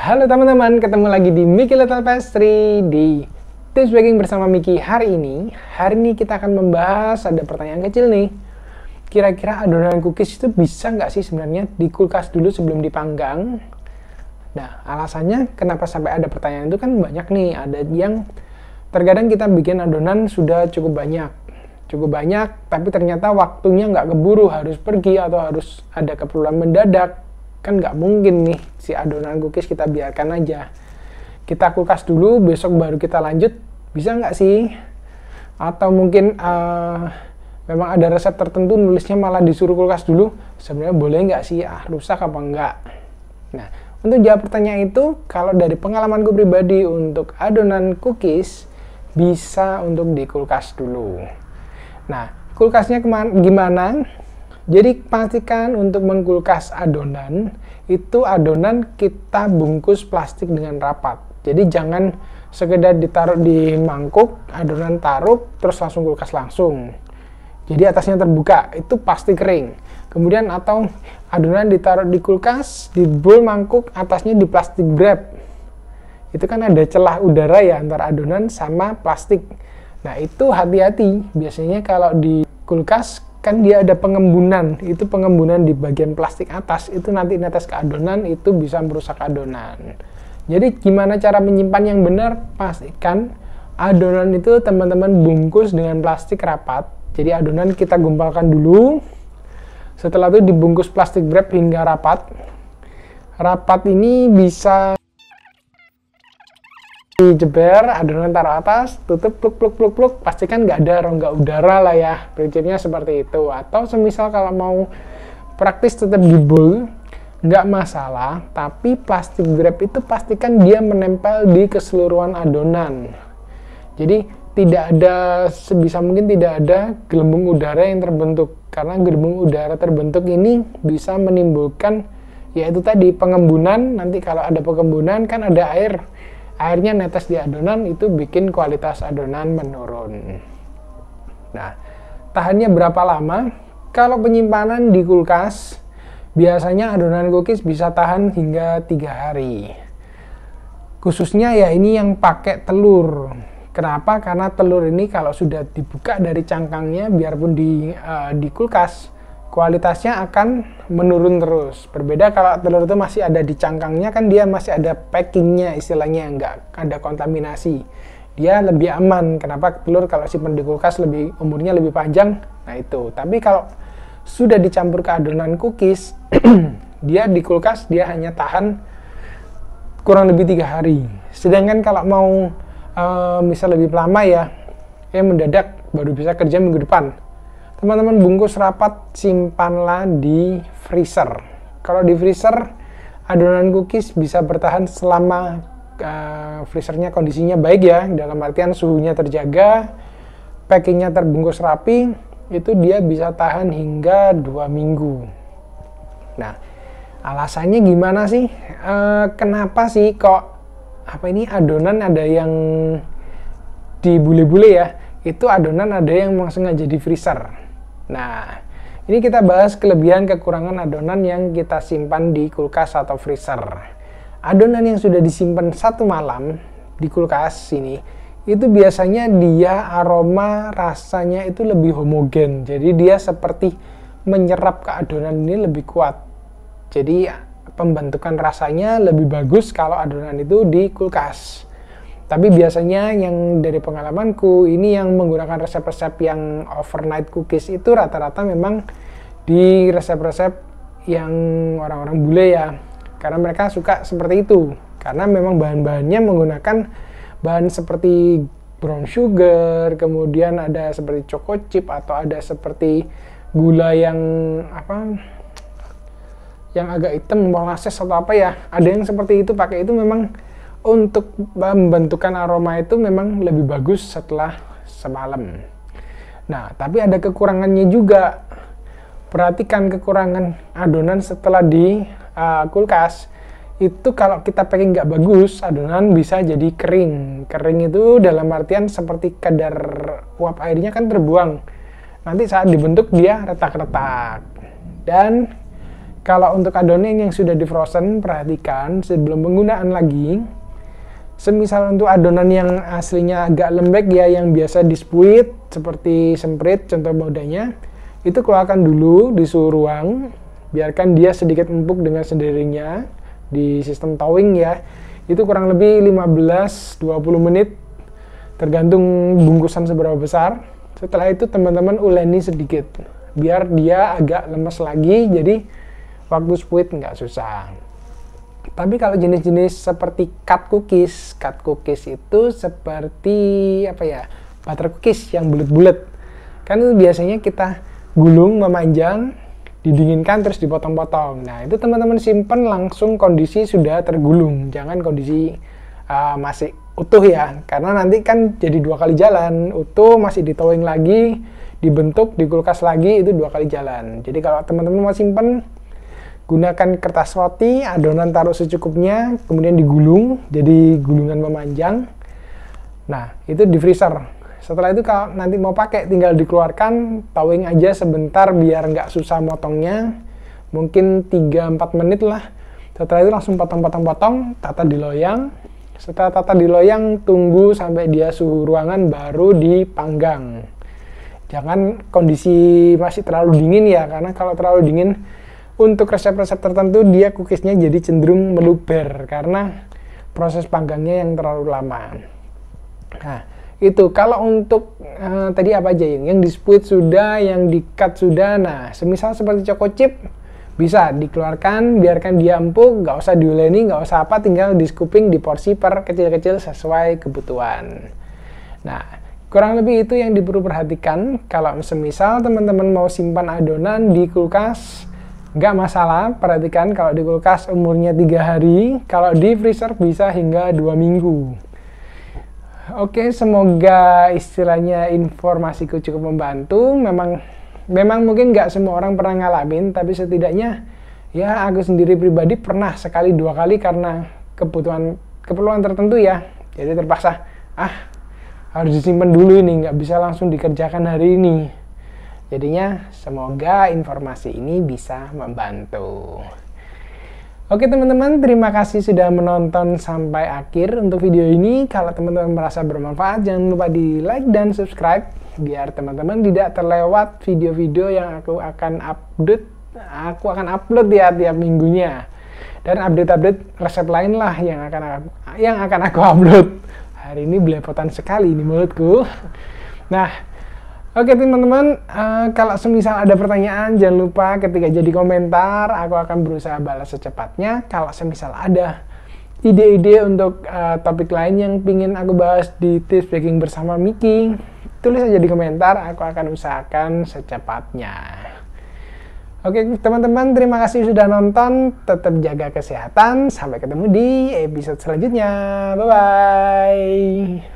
Halo teman-teman, ketemu lagi di Miki Little Pastry di Tips Baking bersama Miki. Hari ini kita akan membahas, ada pertanyaan kecil nih. Kira-kira adonan cookies itu bisa nggak sih sebenarnya di kulkas dulu sebelum dipanggang? Nah, alasannya kenapa sampai ada pertanyaan itu kan banyak nih. Ada yang terkadang kita bikin adonan sudah cukup banyak, tapi ternyata waktunya nggak keburu, harus pergi atau harus ada keperluan mendadak. Kan nggak mungkin nih si adonan cookies kita biarkan aja, kita kulkas dulu, besok baru kita lanjut, bisa nggak sih? Atau mungkin memang ada resep tertentu nulisnya malah disuruh kulkas dulu, sebenarnya boleh nggak sih, rusak apa enggak? Nah, untuk jawab pertanyaan itu, kalau dari pengalamanku pribadi untuk adonan cookies bisa untuk di kulkas dulu. Nah, kulkasnya gimana? Jadi pastikan untuk mengkulkas adonan, itu adonan kita bungkus plastik dengan rapat. Jadi jangan sekedar ditaruh di mangkuk, adonan taruh, terus langsung kulkas langsung. Jadi atasnya terbuka, itu pasti kering. Kemudian atau adonan ditaruh di kulkas, di bowl mangkuk, atasnya di plastik wrap. Itu kan ada celah udara ya antara adonan sama plastik. Nah itu hati-hati, biasanya kalau di kulkas, kan dia ada pengembunan, itu pengembunan di bagian plastik atas, itu nanti netes ke adonan, itu bisa merusak adonan. Jadi gimana cara menyimpan yang benar? Pastikan adonan itu teman-teman bungkus dengan plastik rapat. Jadi adonan kita gumpalkan dulu, setelah itu dibungkus plastik wrap hingga rapat. Rapat ini bisa dijeber, adonan taruh atas, tutup, pluk, pastikan nggak ada rongga udara lah ya, prinsipnya seperti itu. Atau semisal kalau mau praktis tetap di bowl, nggak masalah, tapi plastik wrap itu pastikan dia menempel di keseluruhan adonan. Jadi tidak ada, sebisa mungkin tidak ada gelembung udara yang terbentuk, karena gelembung udara terbentuk ini bisa menimbulkan, yaitu tadi pengembunan. Nanti kalau ada pengembunan kan ada airnya netes di adonan, itu bikin kualitas adonan menurun. Nah, tahannya berapa lama? Kalau penyimpanan di kulkas, biasanya adonan cookies bisa tahan hingga 3 hari. Khususnya ya ini yang pakai telur. Kenapa? Karena telur ini kalau sudah dibuka dari cangkangnya, biarpun di kulkas, kualitasnya akan menurun terus. Berbeda kalau telur itu masih ada di cangkangnya, kan dia masih ada packingnya, istilahnya nggak ada kontaminasi, dia lebih aman. Kenapa? Telur kalau simpan di kulkas umurnya lebih panjang. Nah itu. Tapi kalau sudah dicampur ke adonan cookies, dia di kulkas dia hanya tahan kurang lebih 3 hari. Sedangkan kalau mau misal lebih lama ya, mendadak baru bisa kerja minggu depan, teman-teman bungkus rapat, simpanlah di freezer. Kalau di freezer, adonan cookies bisa bertahan selama freezernya kondisinya baik ya, dalam artian suhunya terjaga, packingnya terbungkus rapi, itu dia bisa tahan hingga 2 minggu. Nah, alasannya gimana sih? Kenapa sih kok adonan ada yang dibule-bule ya? Itu adonan ada yang memang sengaja di freezer. Nah, ini kita bahas kelebihan kekurangan adonan yang kita simpan di kulkas atau freezer. Adonan yang sudah disimpan 1 malam di kulkas ini, itu biasanya dia aroma rasanya itu lebih homogen. Jadi dia seperti menyerap ke adonan ini lebih kuat. Jadi pembentukan rasanya lebih bagus kalau adonan itu di kulkas. Tapi biasanya yang dari pengalamanku, ini yang menggunakan resep-resep yang overnight cookies itu rata-rata memang di resep-resep yang orang-orang bule ya. Karena mereka suka seperti itu. Karena memang bahan-bahannya menggunakan bahan seperti brown sugar, kemudian ada seperti choco chip, atau ada seperti gula yang yang agak hitam, molasses atau apa ya. Ada yang seperti itu, pakai itu memang untuk membentukkan aroma itu memang lebih bagus setelah semalam. Nah, tapi ada kekurangannya juga. Perhatikan kekurangan adonan setelah di kulkas. Itu kalau kita packing nggak bagus, adonan bisa jadi kering. Kering itu dalam artian seperti kadar uap airnya kan terbuang. Nanti saat dibentuk dia retak-retak. Dan Kalau untuk adonan yang sudah di frozen, perhatikan sebelum penggunaan lagi. Semisal untuk adonan yang aslinya agak lembek ya, yang biasa di spuit seperti semprit contoh modanya, itu keluarkan dulu di suhu ruang, biarkan dia sedikit empuk dengan sendirinya di sistem thawing ya. Itu kurang lebih 15-20 menit tergantung bungkusan seberapa besar. Setelah itu teman-teman uleni sedikit biar dia agak lemes lagi, jadi waktu spuit nggak susah. Tapi kalau jenis-jenis seperti cut cookies itu seperti apa ya, butter cookies yang bulat-bulat, kan itu biasanya kita gulung memanjang, didinginkan terus dipotong-potong. Nah itu teman-teman simpen langsung kondisi sudah tergulung, jangan kondisi masih utuh ya, karena nanti kan jadi 2 kali jalan, utuh masih di thawing lagi, dibentuk di kulkas lagi, itu 2 kali jalan. Jadi kalau teman-teman mau simpen, gunakan kertas roti, adonan taruh secukupnya, kemudian digulung jadi gulungan memanjang. Nah itu di freezer. Setelah itu kalau nanti mau pakai, tinggal dikeluarkan, thawing aja sebentar biar nggak susah motongnya, mungkin 3-4 menit lah. Setelah itu langsung potong-potong-potong, tata di loyang. Setelah tata di loyang, tunggu sampai dia suhu ruangan baru dipanggang. Jangan kondisi masih terlalu dingin ya, karena kalau terlalu dingin untuk resep-resep tertentu dia cookiesnya jadi cenderung meluber karena proses panggangnya yang terlalu lama. Nah itu kalau untuk tadi apa aja yang di split sudah, yang di cut sudah. Nah semisal seperti choco chip bisa dikeluarkan, biarkan dia empuk, nggak usah diuleni, nggak usah apa, tinggal di scooping di porsi per kecil-kecil sesuai kebutuhan. Nah kurang lebih itu yang perlu perhatikan. Kalau semisal teman-teman mau simpan adonan di kulkas, nggak masalah, perhatikan kalau di kulkas umurnya 3 hari, kalau di freezer bisa hingga 2 minggu. Oke, semoga istilahnya informasiku cukup membantu. Memang mungkin nggak semua orang pernah ngalamin, tapi setidaknya ya aku sendiri pribadi pernah sekali 2 kali karena keperluan tertentu ya. Jadi terpaksa, harus disimpan dulu ini, nggak bisa langsung dikerjakan hari ini. Jadinya semoga informasi ini bisa membantu. Oke teman-teman, terima kasih sudah menonton sampai akhir untuk video ini. Kalau teman-teman merasa bermanfaat, jangan lupa di like dan subscribe biar teman-teman tidak terlewat video-video yang aku akan upload ya tiap minggunya. Dan update-update resep lain lah yang akan aku upload. Hari ini belepotan sekali ini mulutku. Nah, oke teman-teman, kalau semisal ada pertanyaan jangan lupa ketik aja di komentar, aku akan berusaha balas secepatnya. Kalau semisal ada ide-ide untuk topik lain yang pingin aku bahas di tips baking bersama Miki, tulis aja di komentar, aku akan usahakan secepatnya. Oke teman-teman, terima kasih sudah nonton, tetap jaga kesehatan, sampai ketemu di episode selanjutnya, bye-bye.